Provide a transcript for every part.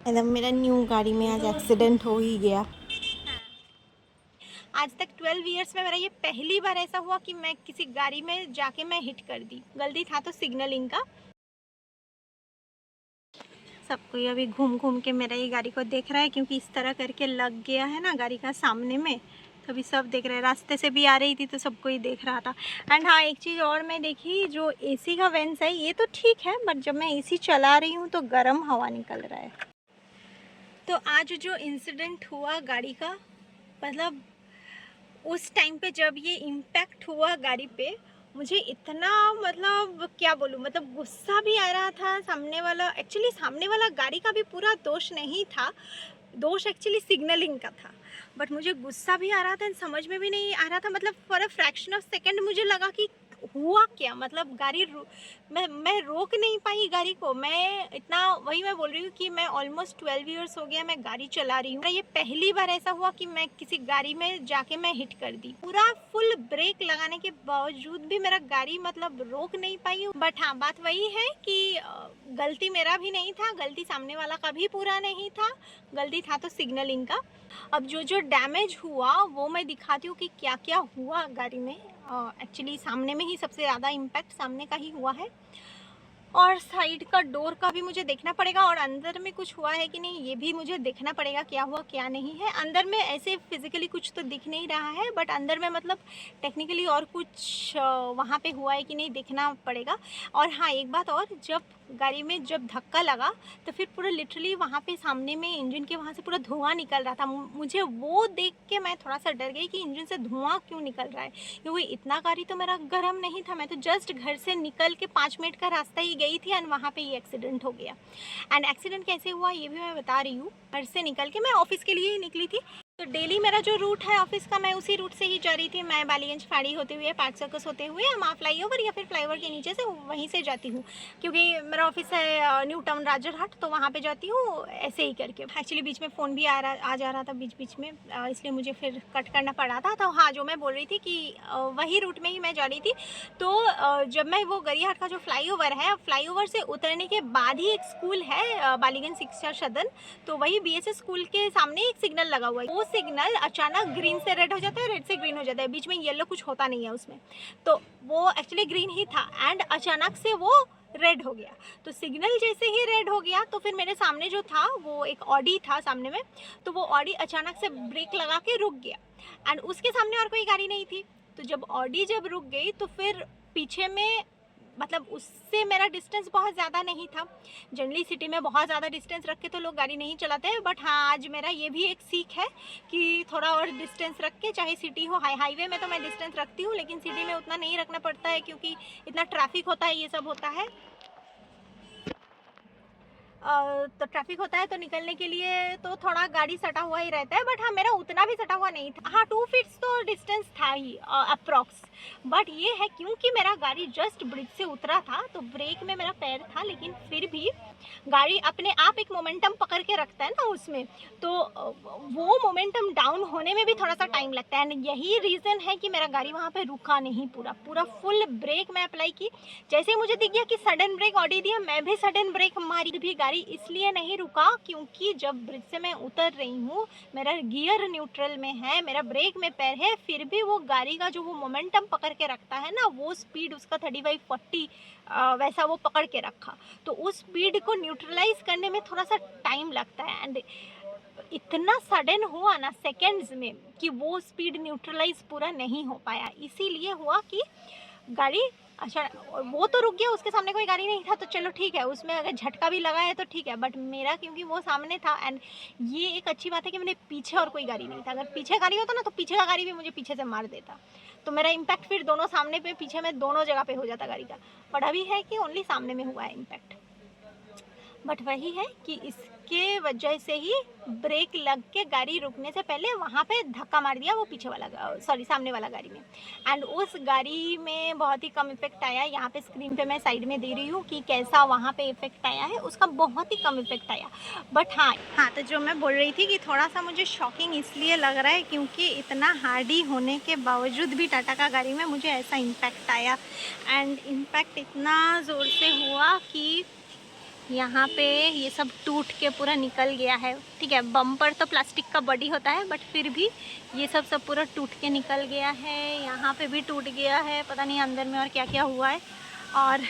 एकदम मेरा न्यू गाड़ी में आज एक्सीडेंट हो ही गया। आज तक 12 इयर्स में मेरा ये पहली बार ऐसा हुआ कि मैं किसी गाड़ी में जाके मैं हिट कर दी। गलती था तो सिग्नलिंग का। सब कोई अभी घूम घूम के मेरा ये गाड़ी को देख रहा है, क्योंकि इस तरह करके लग गया है ना गाड़ी का सामने में। तो अभी सब देख रहे हैं। रास्ते से भी आ रही थी तो सबको ही देख रहा था। एंड हाँ, एक चीज़ और मैं देखी, जो एसी का वेंट्स है ये तो ठीक है, बट जब मैं एसी चला रही हूँ तो गर्म हवा निकल रहा है। तो आज जो इंसिडेंट हुआ गाड़ी का, मतलब उस टाइम पे जब ये इम्पैक्ट हुआ गाड़ी पे, मुझे इतना, मतलब क्या बोलूँ, मतलब गुस्सा भी आ रहा था। सामने वाला गाड़ी का भी पूरा दोष नहीं था, दोष एक्चुअली सिग्नलिंग का था। बट मुझे गुस्सा भी आ रहा था, समझ में भी नहीं आ रहा था। मतलब for a fraction of second मुझे लगा कि हुआ क्या, मतलब मैं रोक नहीं पाई गाड़ी को। मैं इतना, वही मैं बोल रही हूँ कि मैं ऑलमोस्ट 12 इयर्स हो गया मैं गाड़ी चला रही हूँ। ये पहली बार ऐसा हुआ कि मैं किसी गाड़ी में जाके मैं हिट कर दी। पूरा फुल ब्रेक लगाने के बावजूद भी मेरा गाड़ी मतलब रोक नहीं पाई। बट हाँ, बात वही है कि गलती मेरा भी नहीं था, गलती सामने वाला का भी पूरा नहीं था, गलती था तो सिग्नलिंग का। अब जो डैमेज हुआ वो मैं दिखाती हूँ कि क्या क्या हुआ गाड़ी में। एक्चुअली सामने में ही सबसे ज़्यादा इम्पैक्ट सामने का ही हुआ है, और साइड का डोर का भी मुझे देखना पड़ेगा, और अंदर में कुछ हुआ है कि नहीं ये भी मुझे देखना पड़ेगा, क्या हुआ क्या नहीं है। अंदर में ऐसे फिजिकली कुछ तो दिख नहीं रहा है, बट अंदर में मतलब टेक्निकली और कुछ वहाँ पे हुआ है कि नहीं देखना पड़ेगा। और हाँ, एक बात और, जब गाड़ी में जब धक्का लगा तो फिर पूरा लिटरली वहाँ पे सामने में इंजन के वहाँ से पूरा धुआं निकल रहा था। मुझे वो देख के मैं थोड़ा सा डर गई कि इंजन से धुआं क्यों निकल रहा है, क्योंकि इतना गाड़ी तो मेरा गर्म नहीं था। मैं तो जस्ट घर से निकल के 5 मिनट का रास्ता ही गई थी, एंड वहाँ पे ये एक्सीडेंट हो गया। एंड एक्सीडेंट कैसे हुआ ये भी मैं बता रही हूँ। घर से निकल के मैं ऑफिस के लिए ही निकली थी, तो डेली मेरा जो रूट है ऑफिस का, मैं उसी रूट से ही जा रही थी। मैं बालीगंज फाड़ी होते हुए, पार्क सर्कस होते हुए, माँ फ्लाईओवर या फिर फ्लाईओवर के नीचे से वहीं से जाती हूँ, क्योंकि मेरा ऑफिस है न्यू टाउन राजरहाट, तो वहाँ पे जाती हूँ ऐसे ही करके। एक्चुअली बीच में फ़ोन भी आ जा रहा था बीच बीच में, इसलिए मुझे फिर कट करना पड़ा था। तो हाँ, जो मैं बोल रही थी कि वही रूट में ही मैं जा रही थी। तो जब मैं वो गरियाहाट का जो फ्लाईओवर है, फ्लाईओवर से उतरने के बाद ही एक स्कूल है बालीगंज शिक्षा सदन, तो वही बीएसएस स्कूल के सामने एक सिग्नल लगा हुआ है। वो सिग्नल अचानक ग्रीन से रेड हो जाता है, रेड से ग्रीन हो जाता है, बीच में येलो कुछ होता नहीं है उसमें। तो वो एक्चुअली ग्रीन ही था, एंड अचानक से वो रेड हो गया। तो सिग्नल जैसे ही रेड हो गया तो फिर मेरे सामने जो था वो एक ऑडी था सामने में, तो वो ऑडी अचानक से ब्रेक लगा के रुक गया, एंड उसके सामने और कोई गाड़ी नहीं थी। तो जब ऑडी जब रुक गई तो फिर पीछे में, मतलब उससे मेरा डिस्टेंस बहुत ज़्यादा नहीं था। जनरली सिटी में बहुत ज़्यादा डिस्टेंस रख के तो लोग गाड़ी नहीं चलाते हैं, बट हाँ, आज मेरा ये भी एक सीख है कि थोड़ा और डिस्टेंस रख के, चाहे सिटी हो, हाईवे में तो मैं डिस्टेंस रखती हूँ, लेकिन सिटी में उतना नहीं रखना पड़ता है, क्योंकि इतना ट्रैफिक होता है, ये सब होता है। तो ट्रैफिक होता है तो निकलने के लिए तो थोड़ा गाड़ी सटा हुआ ही रहता है। बट हाँ, मेरा उतना भी सटा हुआ नहीं था। हाँ, 2 फीट्स तो डिस्टेंस था ही अप्रॉक्स। बट ये है, क्योंकि मेरा गाड़ी जस्ट ब्रिज से उतरा था तो ब्रेक में मेरा पैर था, लेकिन फिर भी गाड़ी अपने आप एक मोमेंटम पकड़ के रखता है ना उसमें, तो वो मोमेंटम डाउन होने में भी थोड़ा सा टाइम लगता है। एंड यही रीज़न है कि मेरा गाड़ी वहाँ पे रुका नहीं। पूरा पूरा फुल ब्रेक मैं अप्लाई की। जैसे ही मुझे दिख गया कि सडन ब्रेक ऑडी दिया, मैं भी सडन ब्रेक मारी। भी गाड़ी इसलिए नहीं रुका क्योंकि जब ब्रिज से मैं उतर रही हूँ, मेरा गियर न्यूट्रल में है, मेरा ब्रेक में पैर है, फिर भी वो गाड़ी का जो वो मोमेंटम पकड़ के रखता है ना, वो स्पीड उसका 35-40 वैसा वो पकड़ के रखा। तो उस स्पीड को न्यूट्रलाइज करने में थोड़ा सा टाइम लगता है, एंड इतना सडन हुआ ना सेकेंड्स में कि वो स्पीड न्यूट्रलाइज पूरा नहीं हो पाया। इसीलिए हुआ कि गाड़ी, अच्छा वो तो रुक गया, उसके सामने कोई गाड़ी नहीं था तो चलो ठीक है, उसमें अगर झटका भी लगा है तो ठीक है। बट मेरा, क्योंकि वो सामने था, एंड ये एक अच्छी बात है कि मेरे पीछे और कोई गाड़ी नहीं था। अगर पीछे गाड़ी होता ना तो पीछे का गाड़ी भी मुझे पीछे से मार देता, तो मेरा इम्पैक्ट फिर दोनों सामने पे पीछे में दोनों जगह पे हो जाता गाड़ी का। बट अभी है कि ओनली सामने में हुआ है इम्पैक्ट। बट वही है कि इसके वजह से ही ब्रेक लग के गाड़ी रुकने से पहले वहाँ पे धक्का मार दिया वो पीछे वाला, सॉरी सामने वाला गाड़ी में। एंड उस गाड़ी में बहुत ही कम इफेक्ट आया। यहाँ पे स्क्रीन पे मैं साइड में दे रही हूँ कि कैसा वहाँ पे इफेक्ट आया है, उसका बहुत ही कम इफेक्ट आया। बट हाँ, तो जो मैं बोल रही थी कि थोड़ा सा मुझे शॉकिंग इसलिए लग रहा है क्योंकि इतना हार्डी होने के बावजूद भी टाटा का गाड़ी में मुझे ऐसा इम्पैक्ट आया। एंड इम्पैक्ट इतना ज़ोर से हुआ कि यहाँ पे ये सब टूट के पूरा निकल गया है। ठीक है, बम्पर तो प्लास्टिक का बॉडी होता है, बट फिर भी ये सब पूरा टूट के निकल गया है। यहाँ पे भी टूट गया है, पता नहीं अंदर में और क्या क्या हुआ है। और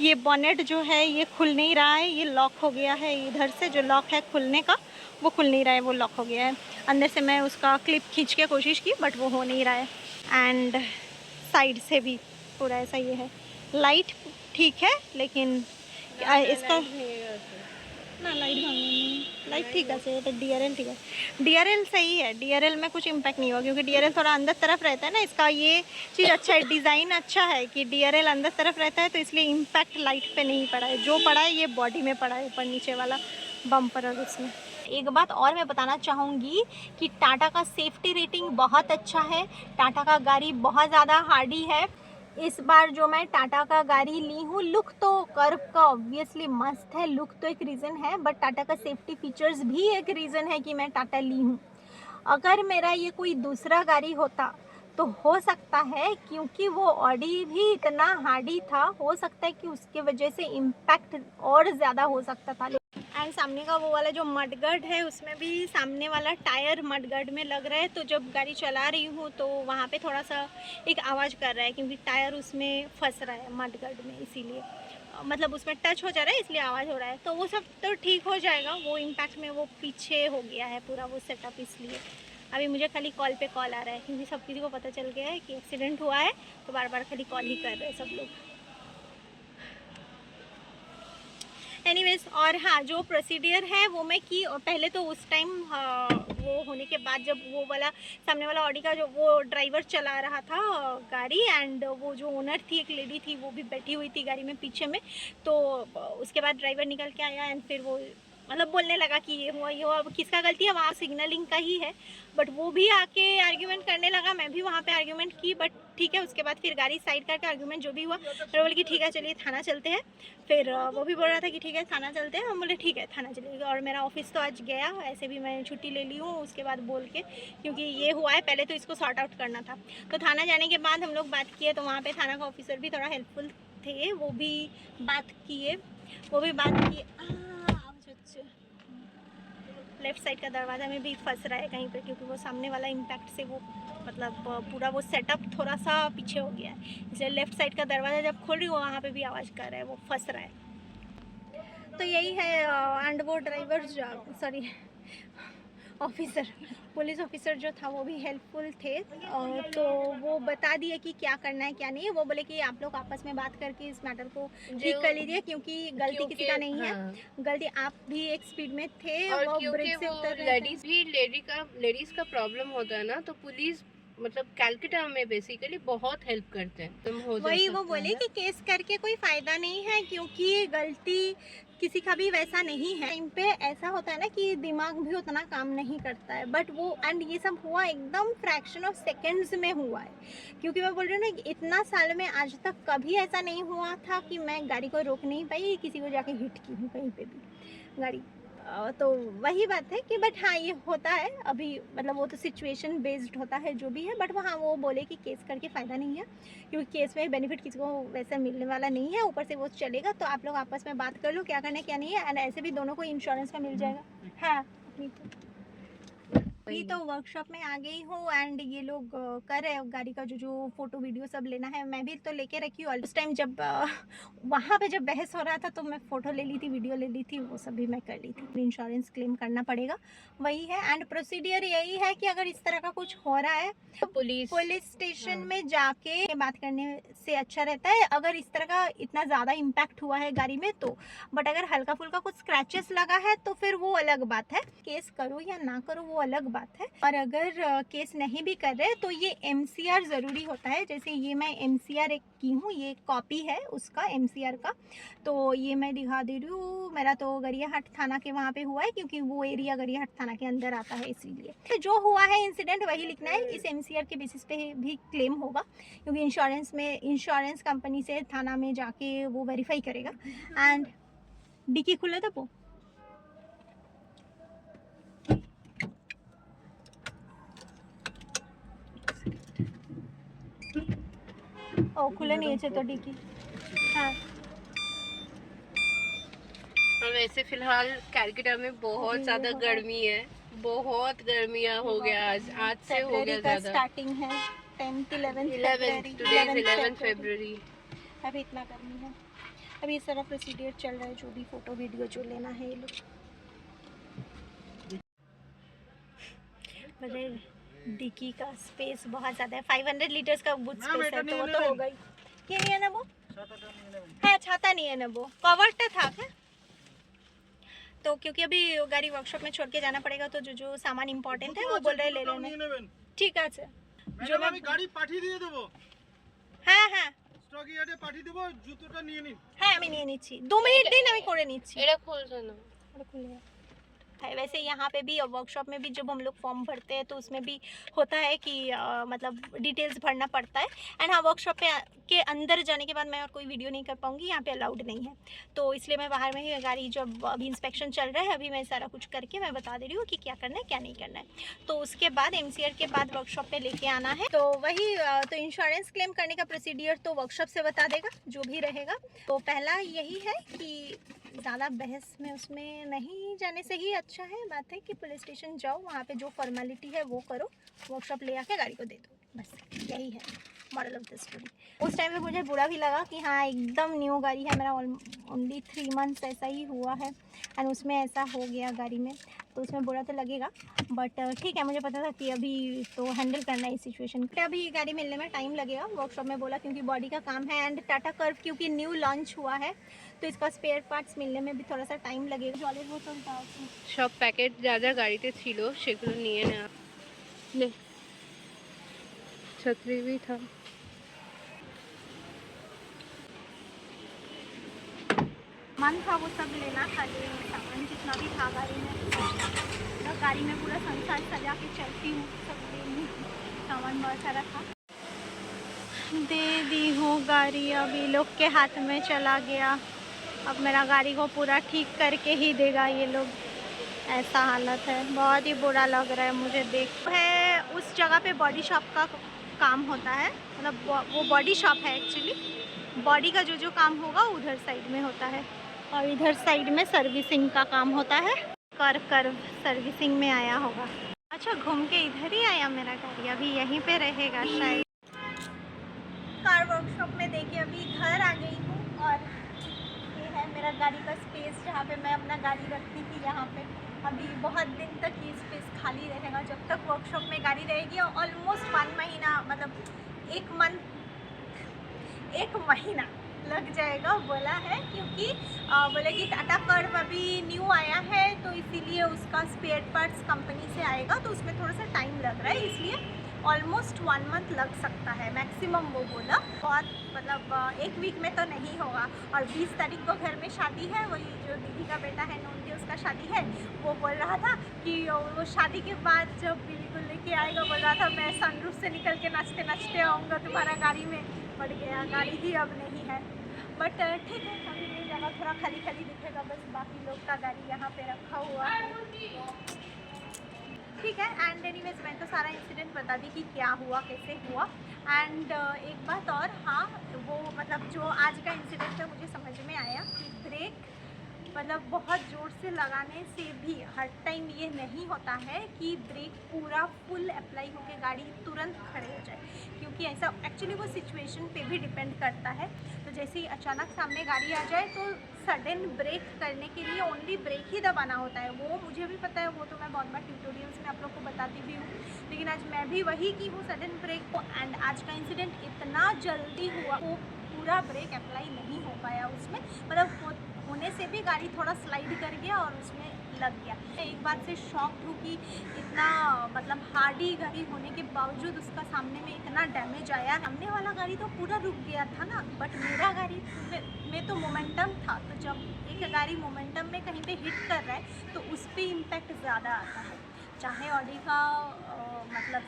ये बॉनेट जो है ये खुल नहीं रहा है, ये लॉक हो गया है। इधर से जो लॉक है खुलने का वो खुल नहीं रहा है, वो लॉक हो गया है। अंदर से मैं उसका क्लिप खींच के कोशिश की बट वो हो नहीं रहा है। एंड साइड से भी पूरा ऐसा ये है। लाइट ठीक है लेकिन इसका ना लाइट भांगनी, लाइट ठीक है से तो DRL ठीक है, DRL सही है। DRL में कुछ इम्पैक्ट नहीं हुआ क्योंकि DRL थोड़ा अंदर तरफ रहता है ना। इसका ये चीज़ अच्छा है, डिज़ाइन अच्छा है कि DRL अंदर तरफ रहता है, तो इसलिए इम्पैक्ट लाइट पे नहीं पड़ा है। जो पड़ा है ये बॉडी में पड़ा है, ऊपर नीचे वाला बम्पर और उसमें। एक बात और मैं बताना चाहूँगी कि टाटा का सेफ्टी रेटिंग बहुत अच्छा है। टाटा का गाड़ी बहुत ज़्यादा हार्डी है। इस बार जो मैं टाटा का गाड़ी ली हूँ, लुक तो कर्व का ऑब्वियसली मस्त है, लुक तो एक रीज़न है, बट टाटा का सेफ्टी फीचर्स भी एक रीज़न है कि मैं टाटा ली हूँ। अगर मेरा ये कोई दूसरा गाड़ी होता तो हो सकता है, क्योंकि वो ऑडी भी इतना हार्डी था, हो सकता है कि उसके वजह से इम्पैक्ट और ज़्यादा हो सकता था। एंड सामने का वो वाला जो मडगार्ड है उसमें भी सामने वाला टायर मडगार्ड में लग रहा है, तो जब गाड़ी चला रही हूँ तो वहाँ पे थोड़ा सा एक आवाज़ कर रहा है क्योंकि टायर उसमें फंस रहा है मडगार्ड में, इसीलिए मतलब उसमें टच हो जा रहा है इसलिए आवाज़ हो रहा है। तो वो सब तो ठीक हो जाएगा, वो इम्पैक्ट में वो पीछे हो गया है पूरा वो सेटअप, इसलिए अभी मुझे खाली कॉल पे कॉल आ रहा है क्योंकि सब किसी को पता चल गया है कि एक्सीडेंट हुआ है, तो बार बार खाली कॉल ही कर रहे हैं सब लोग। एनीवेज, और हाँ जो प्रोसीडियर है वो मैं की, और पहले तो उस टाइम वो होने के बाद जब वो वाला सामने वाला ऑडी का जो वो ड्राइवर चला रहा था गाड़ी, एंड वो जो ओनर थी एक लेडी थी वो भी बैठी हुई थी गाड़ी में पीछे में, तो उसके बाद ड्राइवर निकल के आया एंड फिर वो मतलब बोलने लगा कि ये हुआ अब किसका गलती है, वहाँ सिग्नलिंग का ही है। बट वो भी आके आर्ग्यूमेंट करने लगा, मैं भी वहाँ पे आर्ग्यूमेंट की, बट ठीक है उसके बाद फिर गाड़ी साइड करके आर्ग्यूमेंट जो भी हुआ, फिर बोले कि ठीक है चलिए थाना चलते हैं। फिर वो भी बोल रहा था कि ठीक है थाना चलते हैं, हम बोले ठीक है थाना चलेगा। और मेरा ऑफिस तो आज गया, ऐसे भी मैं छुट्टी ले ली हूँ उसके बाद बोल के, क्योंकि ये हुआ है पहले तो इसको सॉर्ट आउट करना था। तो थाना जाने के बाद हम लोग बात किए, तो वहाँ पे थाना का ऑफिसर भी थोड़ा हेल्पफुल थे, वो भी बात किए। लेफ़्ट साइड का दरवाज़ा में भी फंस रहा है कहीं पे, क्योंकि वो सामने वाला इम्पैक्ट से वो मतलब पूरा वो सेटअप थोड़ा सा पीछे हो गया है, इसलिए लेफ़्ट साइड का दरवाज़ा जब खोल रही हूँ वहाँ पे भी आवाज़ कर रहा है, वो फंस रहा है। तो यही है। एंड वो driver sorry officer, police officer जो था वो भी हेल्पफुल थे, तो वो बता दिए कि क्या करना है क्या नहीं है। वो बोले कि आप लोग आपस में बात करके इस मैटर को ठीक कर लीजिए, क्योंकि गलती किसी का नहीं है। गलती आप भी एक स्पीड में थे और वो क्योंकि ब्रिज से वो उतर रहे लेडीज भी लेडीज का प्रॉब्लम होता है ना, तो पुलिस मतलब कैलकाटा में बेसिकली बहुत हेल्प करते हैं। तुम हो वही वो बोले कि केस करके कोई फायदा नहीं है, क्योंकि गलती किसी का भी वैसा नहीं है। टाइम पे ऐसा होता है ना कि दिमाग भी उतना काम नहीं करता है, बट वो एंड ये सब हुआ एकदम फ्रैक्शन ऑफ सेकंड्स में हुआ है। क्योंकि मैं बोल रही हूँ ना, इतना साल में आज तक कभी ऐसा नहीं हुआ था कि मैं गाड़ी को रोक नहीं पाई, किसी को जाके हिट की हूँ कहीं पे भी गाड़ी। तो वही बात है कि बट हाँ ये होता है अभी, मतलब वो तो सिचुएशन बेस्ड होता है जो भी है। बट हाँ वो बोले कि केस करके फ़ायदा नहीं है, क्योंकि केस में बेनिफिट किसी को वैसे मिलने वाला नहीं है, ऊपर से वो चलेगा। तो आप लोग आपस में बात कर लो क्या करना है क्या नहीं है, एंड ऐसे भी दोनों को इंश्योरेंस का मिल जाएगा। हाँ अभी तो वर्कशॉप में आ गई हूँ, एंड ये लोग कर रहे हैं गाड़ी का जो फोटो वीडियो सब लेना है। मैं भी तो लेके रखी हूँ, उस टाइम जब वहाँ पे जब बहस हो रहा था तो मैं फ़ोटो ले ली थी, वीडियो ले ली थी, वो सब भी मैं कर ली थी। इंश्योरेंस क्लेम करना पड़ेगा, वही है। एंड प्रोसीडियर यही है कि अगर इस तरह का कुछ हो रहा है तो पुलिस स्टेशन में जाके बात करने से अच्छा रहता है। अगर इस तरह का इतना ज़्यादा इम्पैक्ट हुआ है गाड़ी में तो, बट अगर हल्का फुल्का कुछ स्क्रैचेस लगा है तो फिर वो अलग बात है, केस करो या ना करो वो अलग बात है। और अगर केस नहीं भी कर रहे तो ये MCR ज़रूरी होता है। जैसे ये मैं MCR एक की हूँ, ये कॉपी है उसका MCR का, तो ये मैं दिखा दे रही हूँ। मेरा तो गरियाहाट थाना के वहाँ पे हुआ है, क्योंकि वो एरिया गरियाहाट थाना के अंदर आता है, इसीलिए तो जो हुआ है इंसिडेंट वही लिखना है। इस MCR के बेसिस पे भी क्लेम होगा, क्योंकि इंश्योरेंस कंपनी से थाना में जाके वो वेरीफाई करेगा। एंड डिक्की खुला था वो ओ खुले नहीं है तो डिक्की। हाँ वैसे फिलहाल कैलकाटा में बहुत अभी ज़्यादा हो रहा है। गर्मी है, बहुत गर्मियाँ हो गया आज से हो फरवरी गया का ज़्यादा। स्टार्टिंग है 10th 11th 11 February today is 11 फरवरी। फरवरी। अभी इतना गर्मी है। अभी इस तरह प्रोसीडियर चल रहा है, जो भी फोटो वीडियो जो लेना है ये लोग। मतलब डिक्की का स्पेस बहुत ज़्यादा है, 500 लीटर्स का बूट स्पेस है, तो वो तो होगा ही। ये नहीं है ना वो है, छाता नहीं है ना वो, कवर्ड था क्या? तो क्योंकि अभी गाड़ी वर्कशॉप में छोड़ के जाना पड़ेगा, तो जो जो सामान इम्पोर्टेंट है वो बोल रहे ले लेना। ठीक है सर, जो मैं গাড়ি পাঠিয়ে দিয়ে দেবো, হ্যাঁ হ্যাঁ স্টক ইয়ার্ডে পাঠিয়ে দেবো, জুতোটা নিয়ে নিন। হ্যাঁ আমি নিয়ে নিচ্ছি, 2 মিনিট দিন আমি করে নিচ্ছি। এটা খুলছে না। और खुले हैं। है वैसे यहाँ पे भी और वर्कशॉप में भी जब हम लोग फॉर्म भरते हैं तो उसमें भी होता है कि मतलब डिटेल्स भरना पड़ता है। एंड हाँ, वर्कशॉप पे के अंदर जाने के बाद मैं और कोई वीडियो नहीं कर पाऊँगी, यहाँ पे अलाउड नहीं है, तो इसलिए मैं बाहर में ही गाड़ी जब अभी इंस्पेक्शन चल रहा है अभी मैं सारा कुछ करके मैं बता दे रही हूँ कि क्या करना है क्या नहीं करना है। तो उसके बाद MCR के बाद वर्कशॉप पे लेके आना है, तो वही तो इंश्योरेंस क्लेम करने का प्रोसीडियर तो वर्कशॉप से बता देगा जो भी रहेगा। तो पहला यही है कि ज़्यादा बहस में उसमें नहीं जाने से ही अच्छा है। बात है कि पुलिस स्टेशन जाओ, वहाँ पे जो फॉर्मेलिटी है वो करो, वर्कशॉप ले आके गाड़ी को दे दो, बस यही है मॉरल ऑफ द स्टोरी। उस टाइम पे मुझे बुरा भी लगा कि हाँ एकदम न्यू गाड़ी है, मेरा ओनली 3 मंथ्स ऐसा ही हुआ है एंड उसमें ऐसा हो गया गाड़ी में, तो उसमें बुरा तो लगेगा, बट ठीक है, मुझे पता था कि अभी तो हैंडल करना है इस सिचुएशन को। अभी गाड़ी मिलने में टाइम लगेगा, वर्कशॉप में बोला, क्योंकि बॉडी का काम है एंड टाटा कर्व क्योंकि न्यू लॉन्च हुआ है तो इसका स्पेयर पार्ट्स मिलने में भी थोड़ा सा टाइम लगेगा। जलेर बोतल था সব প্যাকেট যা যা গাড়িতে ছিল সেগুলো নিয়ে নেওয়া। নে छतरी भी था। मन था वो सब लेना था, जो सामान जितना भी था गाड़ी में, तो गाड़ी में पूरा संसार सजा के चलती हूँ, सब लेनी सामान बहुत सारा था। दे दी हूँ गाड़ी, अभी लोग के हाथ में चला गया, अब मेरा गाड़ी को पूरा ठीक करके ही देगा ये लोग, ऐसा हालत है, बहुत ही बुरा लग रहा है मुझे देख। है उस जगह पे बॉडी शॉप का काम होता है, मतलब वो बॉडी शॉप है एक्चुअली, बॉडी का जो काम होगा उधर साइड में होता है और इधर साइड में सर्विसिंग का काम होता है। कर सर्विसिंग में आया होगा। अच्छा, घूम के इधर ही आया मेरा गाड़ी, अभी यहीं पे रहेगा शायद। कार वर्कशॉप में देखिए अभी घर आ गई हूँ और ये है मेरा गाड़ी का स्पेस जहाँ पे मैं अपना गाड़ी रखती थी। यहाँ पे अभी बहुत दिन तक ये स्पेस खाली रहेगा जब तक वर्कशॉप में गाड़ी रहेगी, और ऑलमोस्ट 1 महीना, मतलब 1 महीना लग जाएगा बोला है, क्योंकि बोले कि टाटा कर्व अभी न्यू आया है तो इसीलिए उसका स्पेयर पार्ट्स कंपनी से आएगा, तो उसमें थोड़ा सा टाइम लग रहा है, इसलिए ऑलमोस्ट 1 मंथ लग सकता है मैक्सिमम वो बोला। बहुत मतलब 1 वीक में तो नहीं होगा। और 20 तारीख को घर में शादी है, वही जो दीदी का बेटा है नोंदी, उसका शादी है, वो बोल रहा था कि वो शादी के बाद जब बीवी को लेके आएगा, बोल रहा था मैं सनरूफ से निकल के नाचते नाचते आऊँगा तुम्हारा गाड़ी में। बढ़ गया, गाड़ी ही अब नहीं है, बट ठीक है, अभी ये जगह थोड़ा खाली खाली दिखेगा, बस बाकी लोग का गाड़ी यहाँ पे रखा हुआ है, ठीक है। एंड एनीवेज मैं तो सारा इंसिडेंट बता दी कि क्या हुआ कैसे हुआ। एंड एक बात और, हाँ वो मतलब जो आज का इंसिडेंट है मुझे समझ में आया कि ब्रेक मतलब बहुत ज़ोर से लगाने से भी हर टाइम ये नहीं होता है कि ब्रेक पूरा फुल अप्लाई होकर गाड़ी तुरंत खड़े हो जाए, क्योंकि ऐसा एक्चुअली वो सिचुएशन पे भी डिपेंड करता है। तो जैसे ही अचानक सामने गाड़ी आ जाए तो सडन ब्रेक करने के लिए ओनली ब्रेक ही दबाना होता है, वो मुझे भी पता है, वो तो मैं बहुत बार ट्यूटोरियल्स में आप लोग को बताती भी हूँ, लेकिन आज मैं भी वही की हूँ सडन ब्रेक को। एंड आज का इंसिडेंट इतना जल्दी हुआ, वो पूरा ब्रेक अप्लाई नहीं हो पाया उसमें, मतलब होने से भी गाड़ी थोड़ा स्लाइड कर गया और उसमें लग गया। एक बात से शॉक हूँ कि इतना मतलब हार्डी गाड़ी होने के बावजूद उसका सामने में इतना डैमेज आया। सामने वाला गाड़ी तो पूरा रुक गया था ना, बट मेरा गाड़ी में तो मोमेंटम था, तो जब एक गाड़ी मोमेंटम में कहीं पे हिट कर रहा है तो उस पर इम्पैक्ट ज़्यादा आता है। चाहे ऑडी का मतलब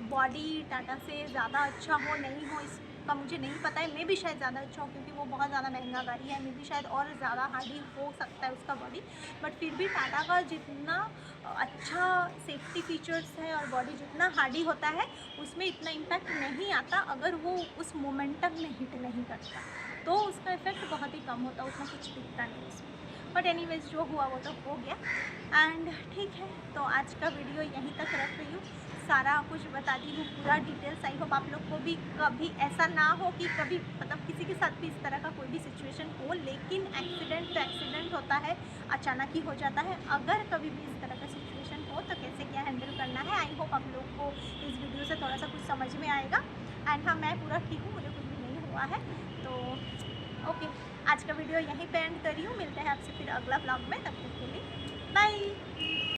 बॉडी टाटा से ज़्यादा अच्छा हो नहीं हो इसका मुझे नहीं पता है, मैं भी शायद ज़्यादा अच्छा हो क्योंकि वो बहुत ज़्यादा महंगा गाड़ी है, मैं भी शायद और ज़्यादा हार्डी हो सकता है उसका बॉडी, बट फिर भी टाटा का जितना अच्छा सेफ्टी फीचर्स है और बॉडी जितना हार्डी होता है उसमें इतना इम्पैक्ट नहीं आता अगर वो उस मोमेंटम में हिट नहीं करता, तो उसका इफेक्ट बहुत ही कम होता, उतना कुछ दिखता नहीं उसमें। बट एनीवेज जो हुआ वो तो हो गया। एंड ठीक है, तो आज का वीडियो यहीं तक रख रही हूँ, सारा कुछ बता दी हूँ, पूरा डिटेल्स। आई होप आप लोग को भी कभी ऐसा ना हो कि कभी मतलब किसी के साथ भी इस तरह का कोई भी सिचुएशन हो, लेकिन एक्सीडेंट तो एक्सीडेंट होता है, अचानक ही हो जाता है। अगर कभी भी इस तरह का सिचुएशन हो तो कैसे क्या हैंडल करना है, आई होप आप लोग को इस वीडियो से थोड़ा सा कुछ समझ में आएगा। एंड हाँ, मैं पूरा ठीक हूँ, मुझे कुछ भी नहीं हुआ है। तो ओके, आज का वीडियो यहीं पे एंड करी हूँ, मिलते हैं आपसे फिर अगला ब्लॉग में, तब तक के लिए बाय।